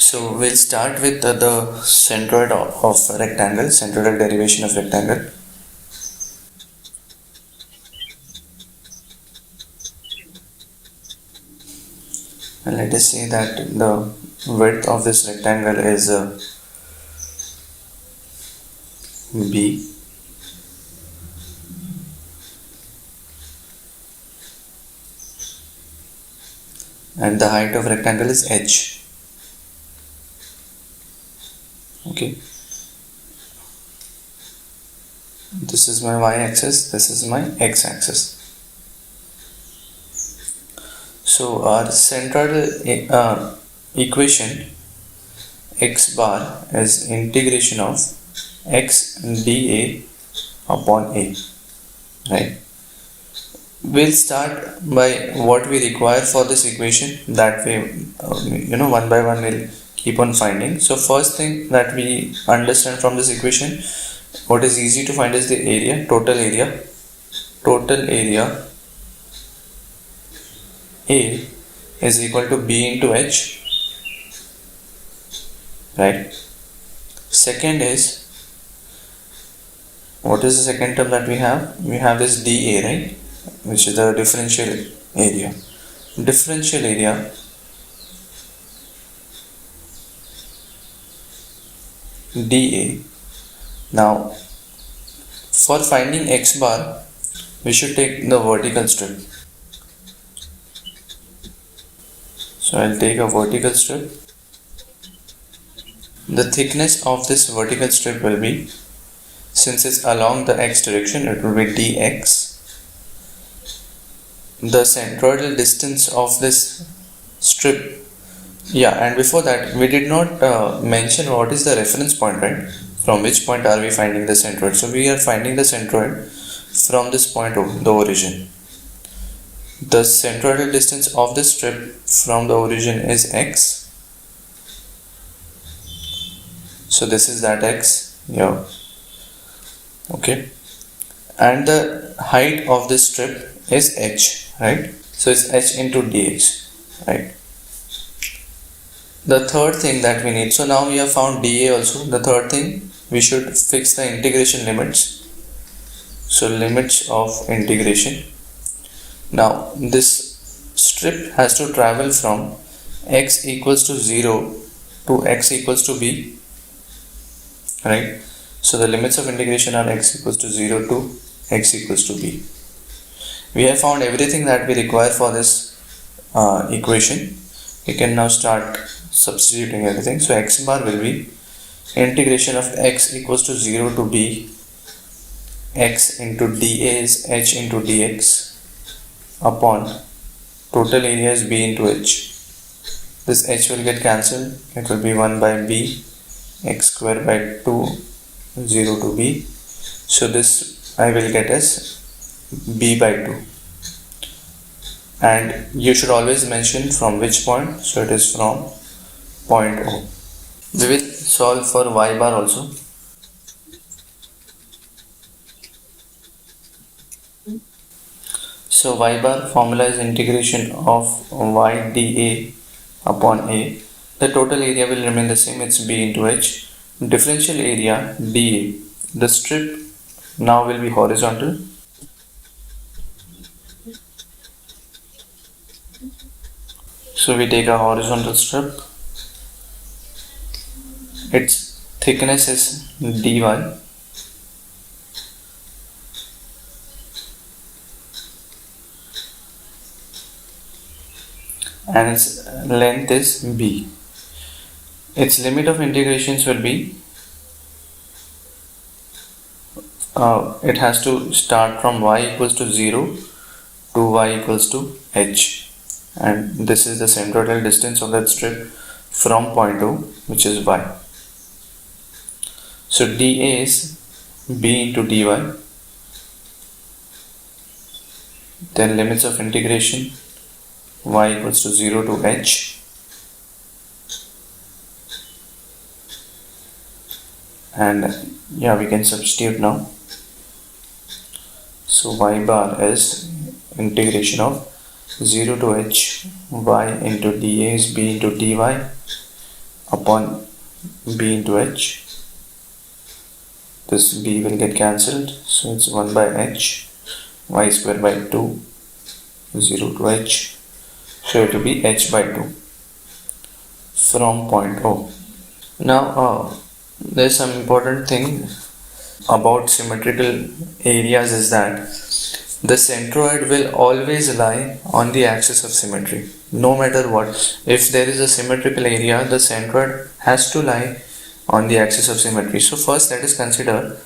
So we'll start with the centroid of rectangle, centroidal derivation of rectangle. And let us say that the width of this rectangle is b, and the height of rectangle is h. Okay, this is my y-axis, this is my x-axis. So our centroidal equation x bar is integration of x dA upon a, right? We'll start by what we require for this equation, that way one by one we'll keep on finding. So first thing that we understand from this equation, what is easy to find is the area, total area A is equal to B into H, right? Second is, what is the second term that we have? We have this dA, right, which is the differential area. Differential area dA. Now for finding x bar, we should take the vertical strip. So I'll take a vertical strip. The thickness of this vertical strip will be, since it's along the x direction, it will be dx. The centroidal distance of this strip, and before that we did not mention what is the reference point, right? From which point are we finding the centroid? So we are finding the centroid from this point, the origin. The centroidal distance of the strip from the origin is x. So this is that x here. Okay. And the height of this strip is h, right? So it's h into dh, right? The third thing that we need, so now we have found dA also. The third thing, we should fix the integration limits. So limits of integration. Now this strip has to travel from x equals to 0 to x equals to b, right? So the limits of integration are x equals to 0 to x equals to b. We have found everything that we require for this equation. We can now start substituting everything. So x bar will be integration of x equals to 0 to b, x into dA is h into dx, upon total area is b into h. This h will get cancelled, it will be 1 by b, x square by 2, 0 to b. So this I will get as b by 2. And you should always mention from which point. So it is from point O. We will solve for y bar also. So y bar formula is integration of y dA upon a. The total area will remain the same, it's b into h. Differential area dA. The strip now will be horizontal. So we take a horizontal strip. Its thickness is dy. And its length is b. Its limit of integrations will be, it has to start from y equals to 0 to y equals to h, and this is the centroidal distance of that strip from point O, which is y. So dA is b into dy. Then limits of integration, y equals to 0 to h, and we can substitute now. So y bar is integration of 0 to h y into dA is b into dy upon b into h. This b will get cancelled, so it's 1 by h, y square by 2, 0 to h, so it will be h by 2 from point O. Now there's some important thing about symmetrical areas is that the centroid will always lie on the axis of symmetry, no matter what. If there is a symmetrical area, the centroid has to lie on the axis of symmetry. So first let us consider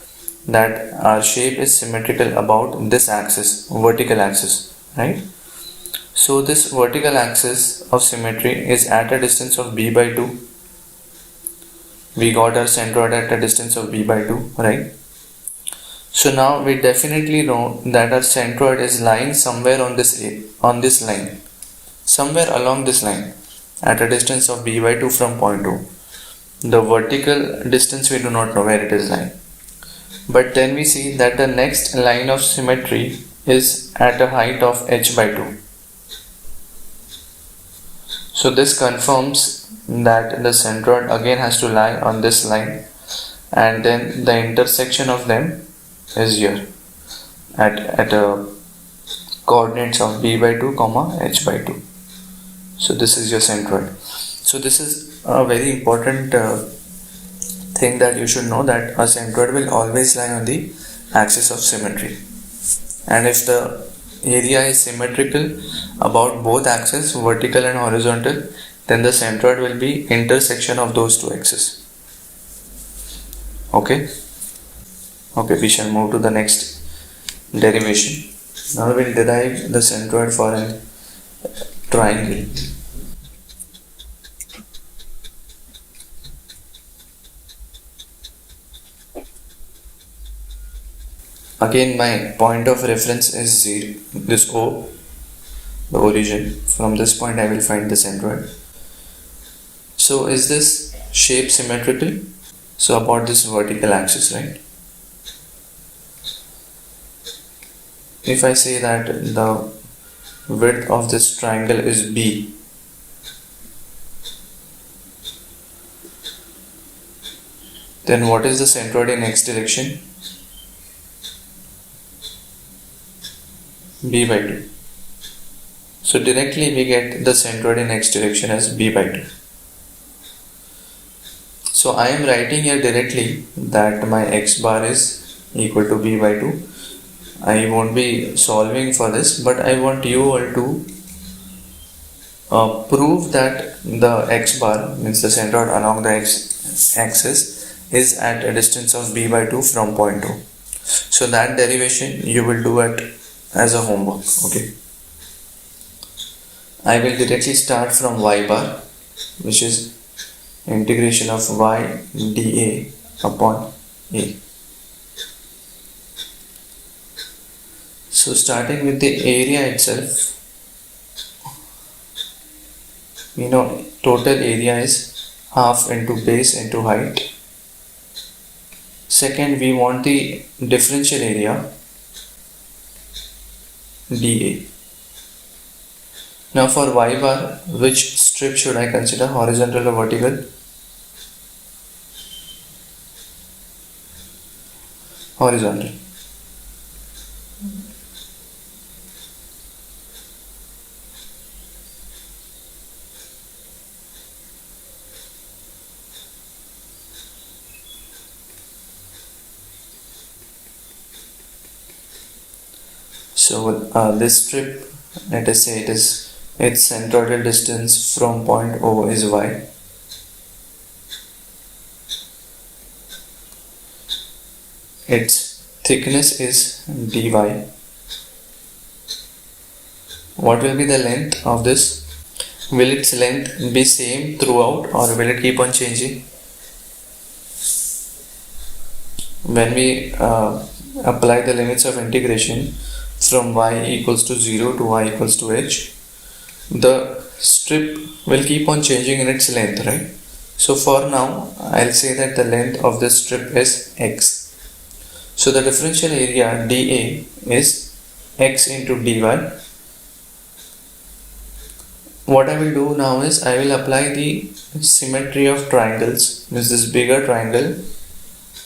that our shape is symmetrical about this axis, vertical axis, right? So this vertical axis of symmetry is at a distance of b by 2. We got our centroid at a distance of b by 2, right? So now we definitely know that our centroid is lying somewhere on this line, somewhere along this line at a distance of b by 2 from point O. The vertical distance we do not know where it is lying. But then we see that the next line of symmetry is at a height of h by 2. So this confirms that the centroid again has to lie on this line, and then the intersection of them is here at a coordinates of b by 2 comma h by 2. So this is your centroid. So this is a very important thing that you should know, that a centroid will always lie on the axis of symmetry, and if the area is symmetrical about both axes, vertical and horizontal, then the centroid will be intersection of those two axes. Okay, we shall move to the next derivation. Now we will derive the centroid for a triangle. Again, my point of reference is 0, this O, the origin. From this point I will find the centroid. So is this shape symmetrical? So about this vertical axis, right? If I say that the width of this triangle is b, then what is the centroid in x direction? b by 2. So directly we get the centroid in x direction as b by 2. So I am writing here directly that my x bar is equal to b by 2. I won't be solving for this, but I want you all to prove that the x bar, means the centroid along the x axis, is at a distance of b by 2 from point O. So that derivation you will do it as a homework. Okay, I will directly start from y bar, which is integration of y dA upon a. So starting with the area itself, we know total area is half into base into height. Second, we want the differential area dA. Now for y bar, which strip should I consider, horizontal or vertical? Horizontal. So this strip, let us say its centroidal distance from point O is y. Its thickness is dy. What will be the length of this? Will its length be same throughout, or will it keep on changing? When we apply the limits of integration from y equals to 0 to y equals to h, the strip will keep on changing in its length, right? So for now, I'll say that the length of this strip is x. So the differential area dA is x into dy. What I will do now is I will apply the symmetry of triangles is this bigger triangle,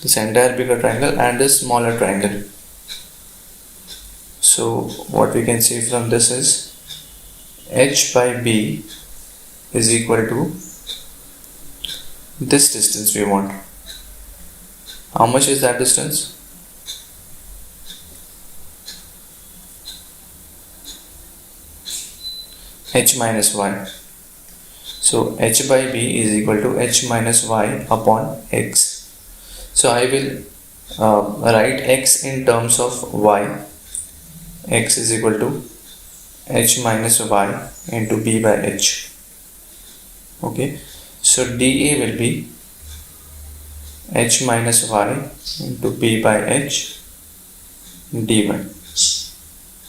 this entire bigger triangle, and this smaller triangle. So what we can see from this is h by b is equal to this distance we want. How much is that distance? H minus y. So h by b is equal to h minus y upon x. So I will write x in terms of y. X is equal to h minus y into b by h. Okay. So dA will be h minus y into b by h dy.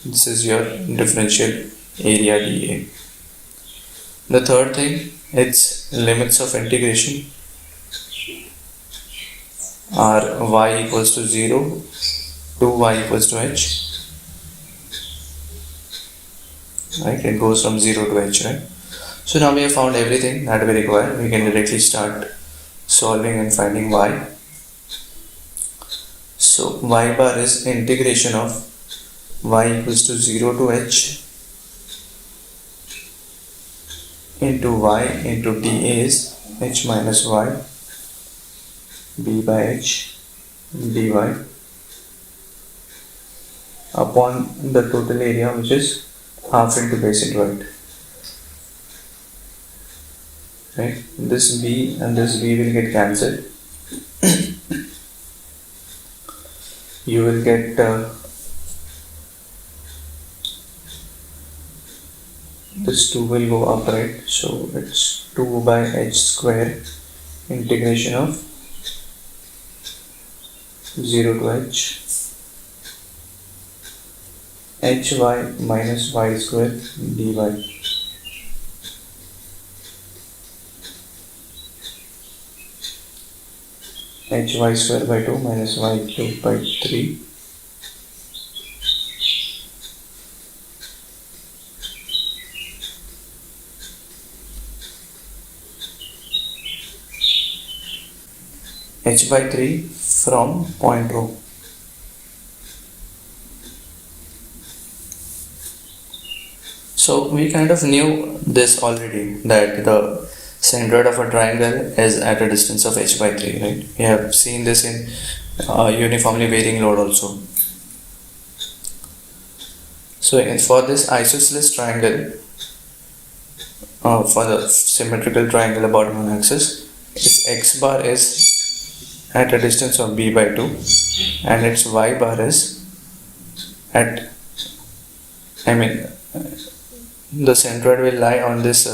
This is your differential area dA. The third thing, its limits of integration are y equals to 0 to y equals to h. Right, it goes from 0 to h, right? So now we have found everything that we require. We can directly start solving and finding y. So y bar is integration of y equals to 0 to h into y into dA is h minus y b by h dy upon the total area, which is half into base centroid. Right, this b and this b will get cancelled. You will get this 2 will go upright, so it's 2 by h square integration of 0 to h hy minus y square dy. Hy square by 2 minus y cube by 3 h by 3 from point rho. So we kind of knew this already, that the centroid of a triangle is at a distance of h by 3, right? We have seen this in uniformly varying load also. So for this isosceles triangle, for the symmetrical triangle about one axis, its x bar is at a distance of b by 2 and its y bar is at, the centroid will lie on this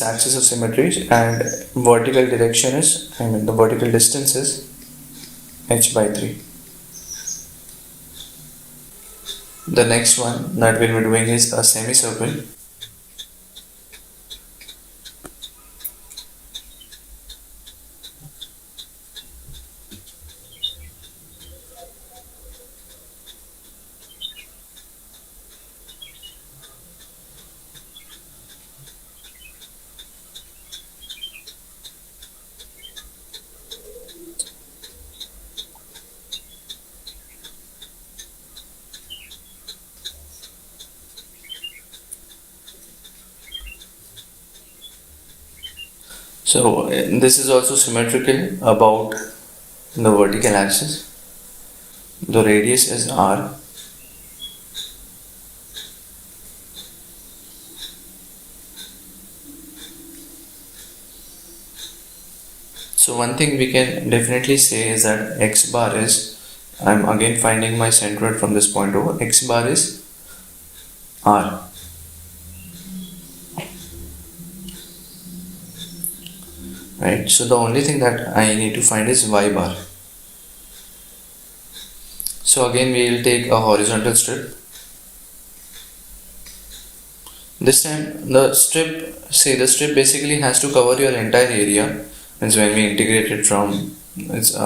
axis of symmetry, and vertical direction is, the vertical distance is h by 3. The next one that we'll be doing is a semicircle. So this is also symmetrical about the vertical axis. The radius is r. So one thing we can definitely say is that x bar is, I'm again finding my centroid from this point over, x bar is r. Right, so the only thing that I need to find is y bar. So again we will take a horizontal strip. This time the strip basically has to cover your entire area. Means when we integrate it from its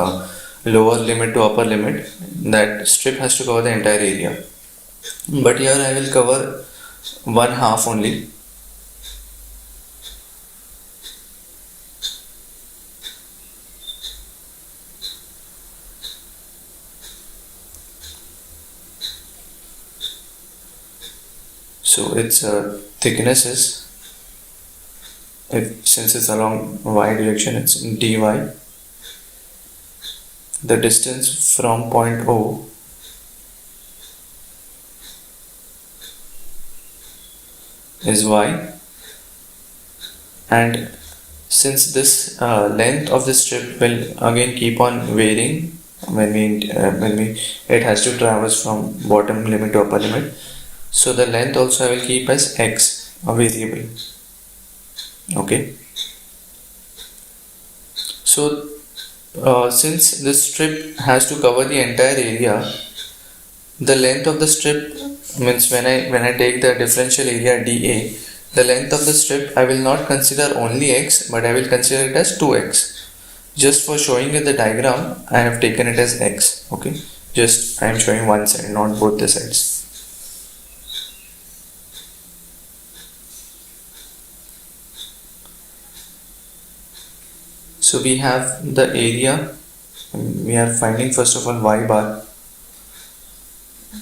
lower limit to upper limit, that strip has to cover the entire area. But here I will cover one half only. So its thickness is, since it's along y direction, it's dy. The distance from point O is y, and since this length of the strip will again keep on varying when we it has to traverse from bottom limit to upper limit, so the length also I will keep as x, a variable. Okay, so since this strip has to cover the entire area, the length of the strip means when I take the differential area dA, the length of the strip I will not consider only x, but I will consider it as 2x. Just for showing you the diagram, I have taken it as x. Okay, just I am showing one side, not both the sides. So we have the area. We are finding first of all y bar.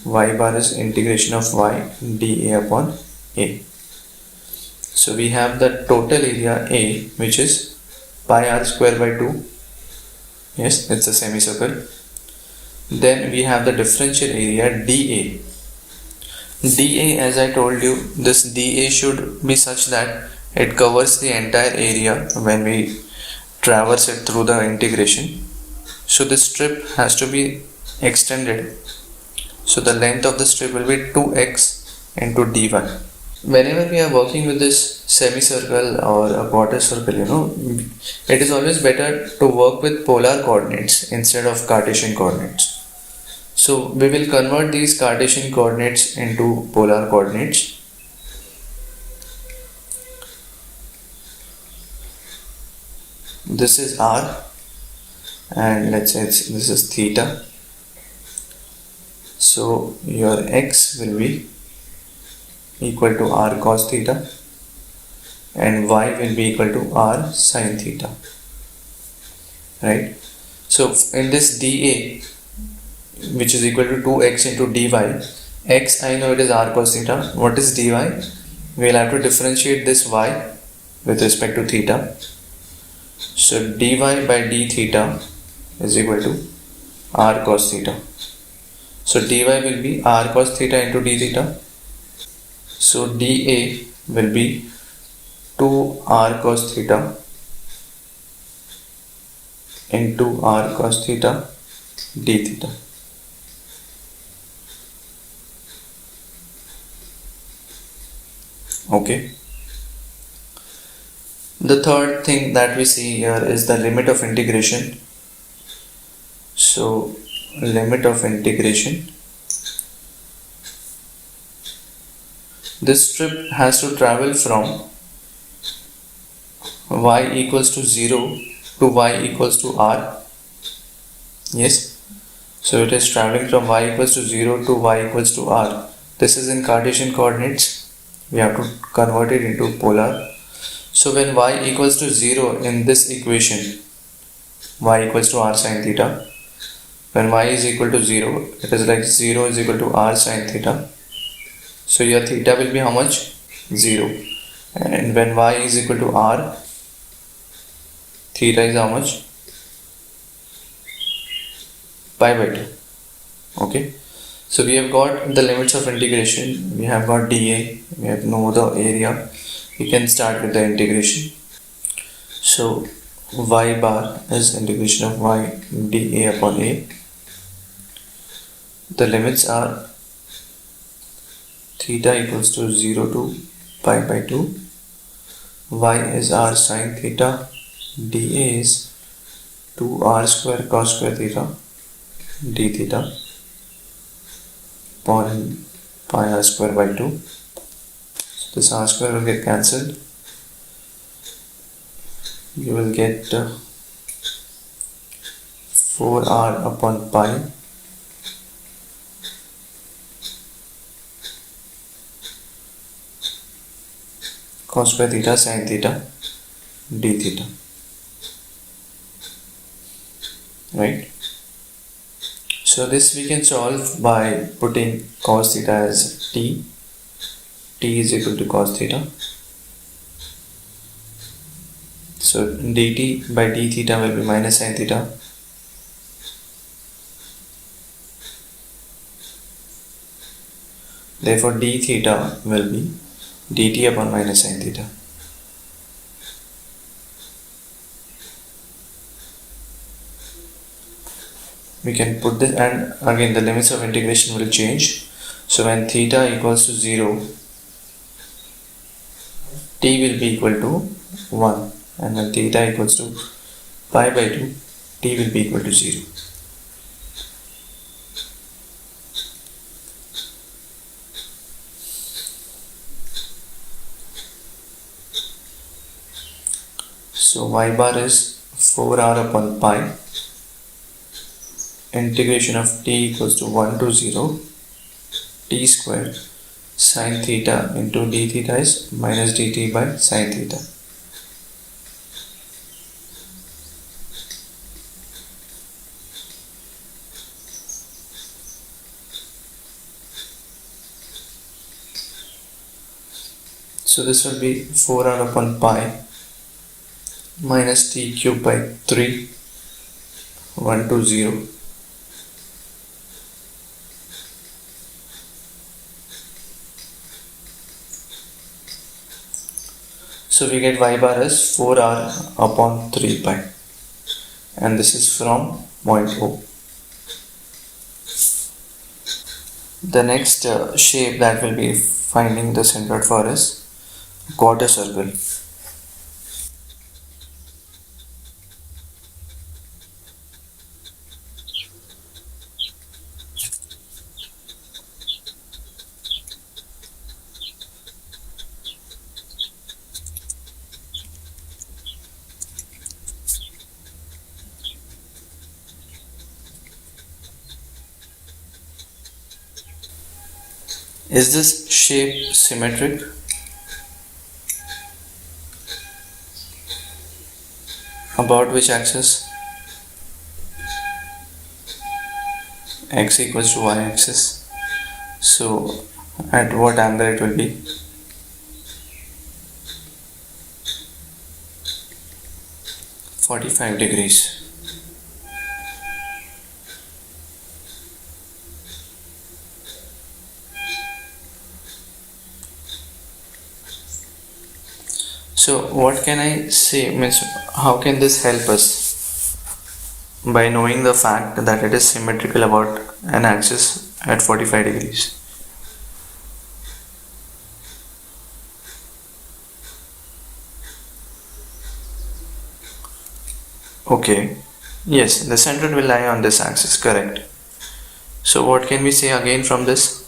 Y bar is integration of y dA upon a. So we have the total area A, which is pi r square by 2. Yes, it's a semicircle. Then we have the differential area dA. dA, as I told you, this dA should be such that it covers the entire area when we traverse it through the integration. So this strip has to be extended. So the length of the strip will be 2x into dy. Whenever we are working with this semicircle or a quarter circle, it is always better to work with polar coordinates instead of Cartesian coordinates. So we will convert these Cartesian coordinates into polar coordinates. This is r, and let's say this is theta. So your x will be equal to r cos theta and y will be equal to r sin theta, right? So in this dA, which is equal to 2x into dy, x I know it is r cos theta. What is dy? We will have to differentiate this y with respect to theta. So dy by d theta is equal to r cos theta. So dy will be r cos theta into d theta. So dA will be 2r cos theta into r cos theta d theta. Okay. The third thing that we see here is the limit of integration. So limit of integration. This strip has to travel from y equals to 0 to y equals to r. Yes. So it is traveling from y equals to 0 to y equals to r. This is in Cartesian coordinates. We have to convert it into polar. So when y equals to 0 in this equation, y equals to r sin theta. When y is equal to 0, it is like 0 is equal to r sin theta. So your theta will be how much? 0. And when y is equal to r, theta is how much? Pi by 2. Okay. So we have got the limits of integration. We have got dA. We have know the area. We can start with the integration. So y bar is integration of y dA upon a. The limits are theta equals to 0 to pi by 2. Y is r sin theta. dA is 2r square cos square theta d theta upon pi r square by 2. So this r square will get cancelled. You will get 4r upon pi cos square theta sin theta d theta, right? So this we can solve by putting cos theta as t t is equal to cos theta. So dt by d theta will be minus sin theta. Therefore d theta will be dt upon minus sin theta. We can put this, and again the limits of integration will change. So when theta equals to 0, t will be equal to 1, and when theta equals to pi by 2, t will be equal to 0. So y bar is 4r upon pi, integration of t equals to 1 to 0, t square sin theta into d theta is minus dt by sin theta. So this will be 4r upon pi minus t cube by 3, 1 to 0. So we get y bar as 4r upon 3 pi, and this is from point O. The next shape that will be finding the centroid for is quarter circle. Is this shape symmetric? About which axis? X equals to y axis. So at what angle it will be? (45°). So what can I say, means how can this help us? By knowing the fact that it is symmetrical about an axis at 45°. Okay, yes, the centroid will lie on this axis, correct. So what can we say again from this?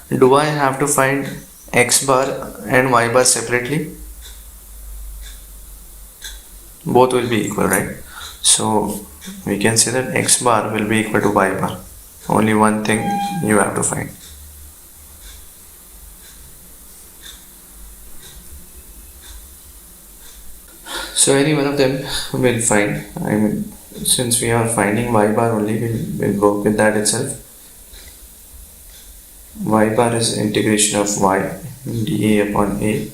Do I have to find x bar and y bar separately? Both will be equal, right? So we can say that x bar will be equal to y bar. Only one thing you have to find. So any one of them will find. I mean, since we are finding y bar only, we'll go with that itself. Y bar is integration of y dA upon a.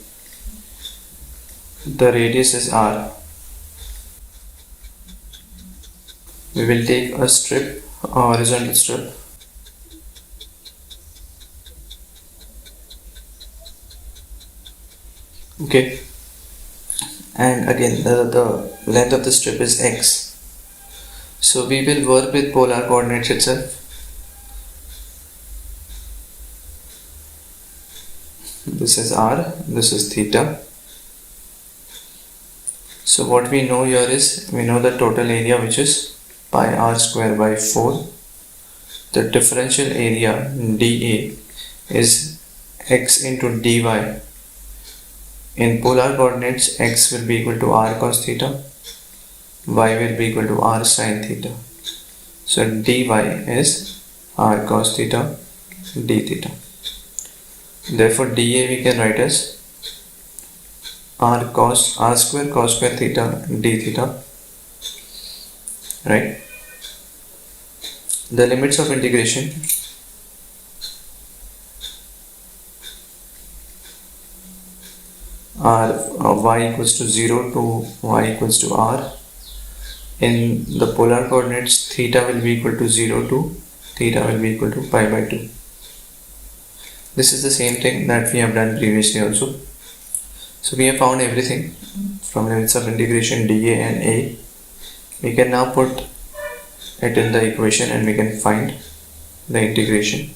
The radius is r. We will take a strip, a horizontal strip. Okay, and again the length of the strip is x. So we will work with polar coordinates itself. This is r, this is theta. So what we know here is, we know the total area, which is pi r square by 4. The differential area dA is x into dy. In polar coordinates, x will be equal to r cos theta, y will be equal to r sin theta. So dy is r cos theta d theta. Therefore dA we can write as r square cos square theta d theta, right? The limits of integration r y equals to 0 to y equals to r. In the polar coordinates, theta will be equal to 0 to theta will be equal to pi by 2. This is the same thing that we have done previously also. So we have found everything from limits of integration dA and a. We can now put it in the equation and we can find the integration.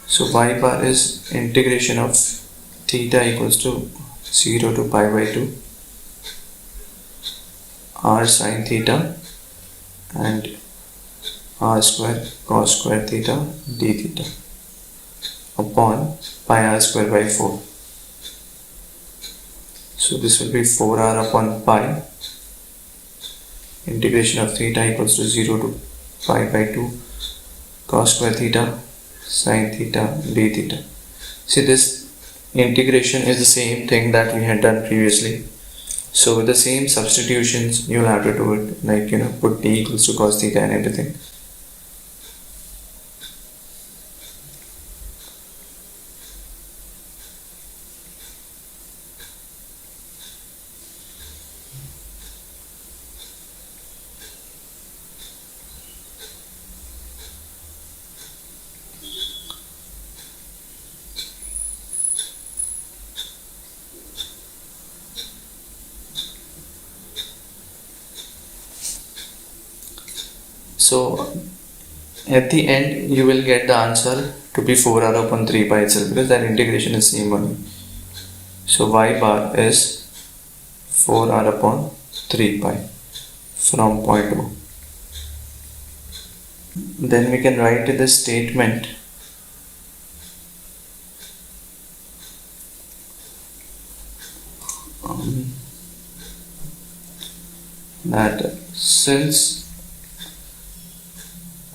So y bar is integration of theta equals to 0 to pi by 2 r sin theta and r square cos square theta d theta upon pi r square by 4. So this will be 4r upon pi integration of theta equals to 0 to pi by 2 cos square theta sin theta d theta. See, this integration is the same thing that we had done previously. So with the same substitutions you'll have to do it, like put d equals to cos theta and everything. So at the end you will get the answer to be 4r upon 3 pi itself, because that integration is same only. So y bar is 4r upon 3 pi from point O. Then we can write the statement that since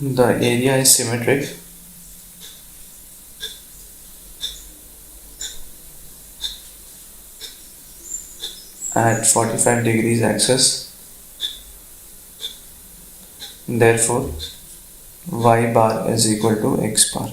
the area is symmetric, at 45 degrees axis, therefore y bar is equal to x bar.